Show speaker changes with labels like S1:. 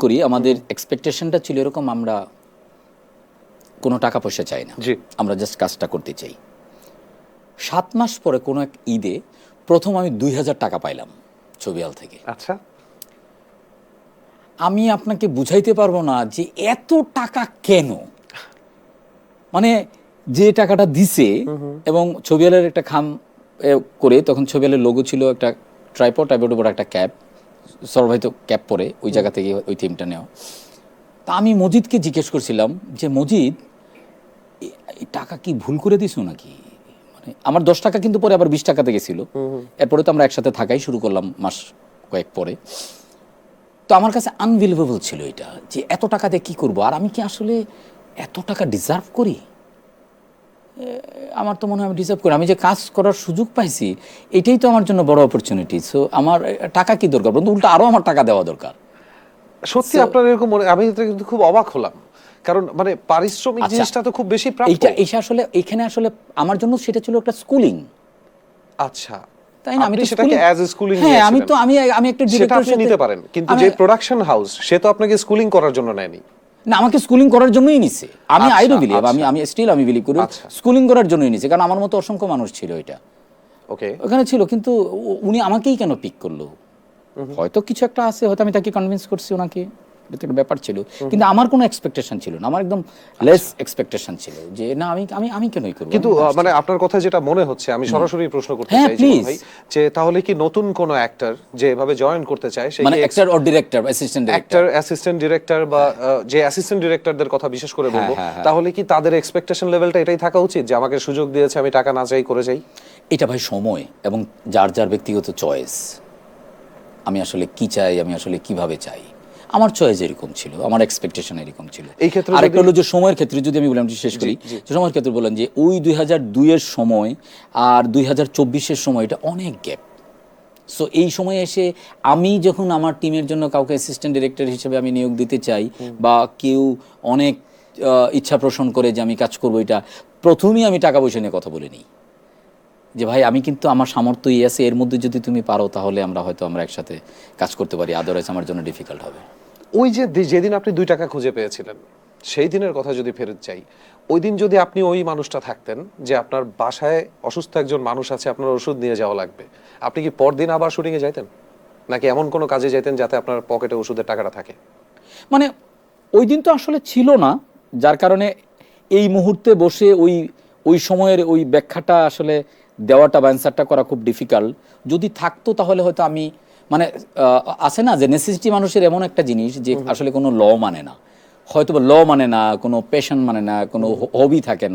S1: করি আমাদের এক্সপেকটেশনটা ছিল এরকম, আমরা কোনো টাকা পয়সা চাই না, আমরা জাস্ট কাজটা করতে চাই। 7 মাস পরে কোনো এক ঈদে প্রথম আমি 2000 টাকা পাইলাম ছবিহাল থেকে।
S2: আচ্ছা,
S1: আমি আপনাকে বুঝাইতে পারবো না যে এত টাকা কেন, মানে যে টাকাটা দিছে এবং ছবিহালের একটা খাম করে, তখন ছবিহালের লোগো ছিল একটা ট্রাইপডের উপর একটা ক্যাপ, সর্বাহিত ক্যাপ পরে ওই জায়গা থেকে ওই থিমটা নেওয়া। তা আমি মজিদকে জিজ্ঞেস করছিলাম যে মজিদ, এই টাকা কি ভুল করে দিছো নাকি? মানে আমার 10 টাকা কিন্তু পরে আবার 20 টাকাতে গেছিল। এরপরে তো আমরা একসাথে থাকাই শুরু করলাম মাস কয়েক পরে। তো আমার কাছে আনবিলিভেবল ছিল এটা, যে এত টাকা দিয়ে কী করবো, আর আমি কি আসলে এত টাকা ডিজার্ভ করি? আমার তো মনে হয় আমি ডিজার্ভ করি, আমি যে কাজ করার সুযোগ পাইছি এটাই তো আমার জন্য বড় অপরচুনিটি। সো আমার টাকা কি দরকার, বন্ধু উল্টা আরও আমার টাকা দেওয়া দরকার।
S2: সত্যি আপনার এরকম মনে, আমি কিন্তু খুব অবাক হলাম, কারণ মানে পারিশ্রমিক জিনিসটা তো খুব বেশি প্রাপ্য।
S1: এইটা আসলে এখানে আসলে আমার জন্য সেটা ছিল একটা স্কুলিং।
S2: আচ্ছা,
S1: তাই না? আমি তো
S2: সেটাকে অ্যাজ এ স্কুলিং
S1: হ্যাঁ, আমি তো আমি একটা ডিরেক্টর
S2: সাথে নিতে পারেন, কিন্তু যে প্রোডাকশন হাউস সে তো আপনাকে স্কুলিং করার জন্য নেয়নি।
S1: না, আমাকে স্কুলিং করার জন্যই নিছে। আমি আই ডু বিলিভ, আমি স্টিল আমি বিলিভ করি স্কুলিং করার জন্যই নিছে, কারণ আমার মতো অসংখ্য মানুষ ছিল এটা
S2: ওকে
S1: ওখানে ছিল, কিন্তু উনি আমাকেই কেন পিক করলো? হয়তো কিছু একটা আছে, হয়তো আমি তাকে কনভিন্স করছি ওনাকে, এটা একটা ব্যাপার ছিল। কিন্তু আমার কোনো এক্সপেকটেশন ছিল না, আমার একদম লেস এক্সপেকটেশন ছিল যে না আমি আমি আমি কেনই করব।
S2: কিন্তু মানে আপনার কথা যেটা মনে হচ্ছে, আমি সরাসরি প্রশ্ন করতে চাই ভাই, যে তাহলে কি নতুন কোন অ্যাক্টর যে এভাবে জয়েন করতে চায়, সেই
S1: মানে actor or director,
S2: assistant director বা যে অ্যাসিস্ট্যান্ট ডিরেক্টরদের কথা বিশেষ করে বলবো, তাহলে কি তাদের এক্সপেকটেশন লেভেলটা এটাই থাকা উচিত যে আমাকে সুযোগ দিয়েছে আমি টাকা না চাই করে যাই?
S1: এটা ভাই সময় এবং যার যার ব্যক্তিগত চয়েস। আমি আসলে কি চাই, আমি আসলে কিভাবে চাই, আমার চয়েস এরকম ছিল, আমার এক্সপেকটেশন এরকম ছিল।
S2: এই ক্ষেত্রে
S1: আরেকটা হলো যে সময়ের ক্ষেত্রে যদি আমি বললাম শেষ করি, সময়ের ক্ষেত্রে বললাম যে ওই 2002 এর সময় আর 2024-এর সময় এটা অনেক গ্যাপ। সো এই সময়ে এসে আমি যখন আমার টিমের জন্য কাউকে অ্যাসিস্ট্যান্ট ডিরেক্টর হিসেবে আমি নিয়োগ দিতে চাই, বা কেউ অনেক ইচ্ছা পোষণ করে যে আমি কাজ করবো, এটা প্রথমেই আমি টাকা পয়সা নিয়ে কথা বলে নিই যে ভাই আমি কিন্তু আমার সামর্থ্য আছে, এর মধ্যে যদি তুমি পারো তাহলে আমরা একসাথে কাজ করতে পারি, আদারওয়াইজ আমার জন্য ডিফিকাল্ট হবে।
S2: ওই যে যেদিন আপনি 2 টাকা খুঁজে পেয়েছিলেন, সেই দিনের কথা যদি ফেরত যাই, ওই দিন যদি আপনি ওই মানুষটা থাকতেন যে আপনার বাসায় অসুস্থ একজন মানুষ আছে, আপনার ওষুধ নিয়ে যাওয়া লাগবে, আপনি কি পরদিন আবার শুটিংয়ে যাইতেন, নাকি এমন কোনো কাজে যাইতেন যাতে আপনার পকেটে ওষুধের টাকাটা থাকে?
S1: মানে ওই দিন তো আসলে ছিল না, যার কারণে এই মুহূর্তে বসে ওই সময়ের ওই ব্যাখ্যাটা আসলে দেওয়াটা বা অ্যান্সারটা করা খুব ডিফিকাল্ট। যদি থাকতো তাহলে হয়তো আমি, মানে আছে না যে নেসেসিটি মানুষের এমন একটা জিনিস যে আসলে কোনো ল মানে না, হয়তো ল মানে না, কোনো প্যাশন মানে না, কোনো হবি থাকে না।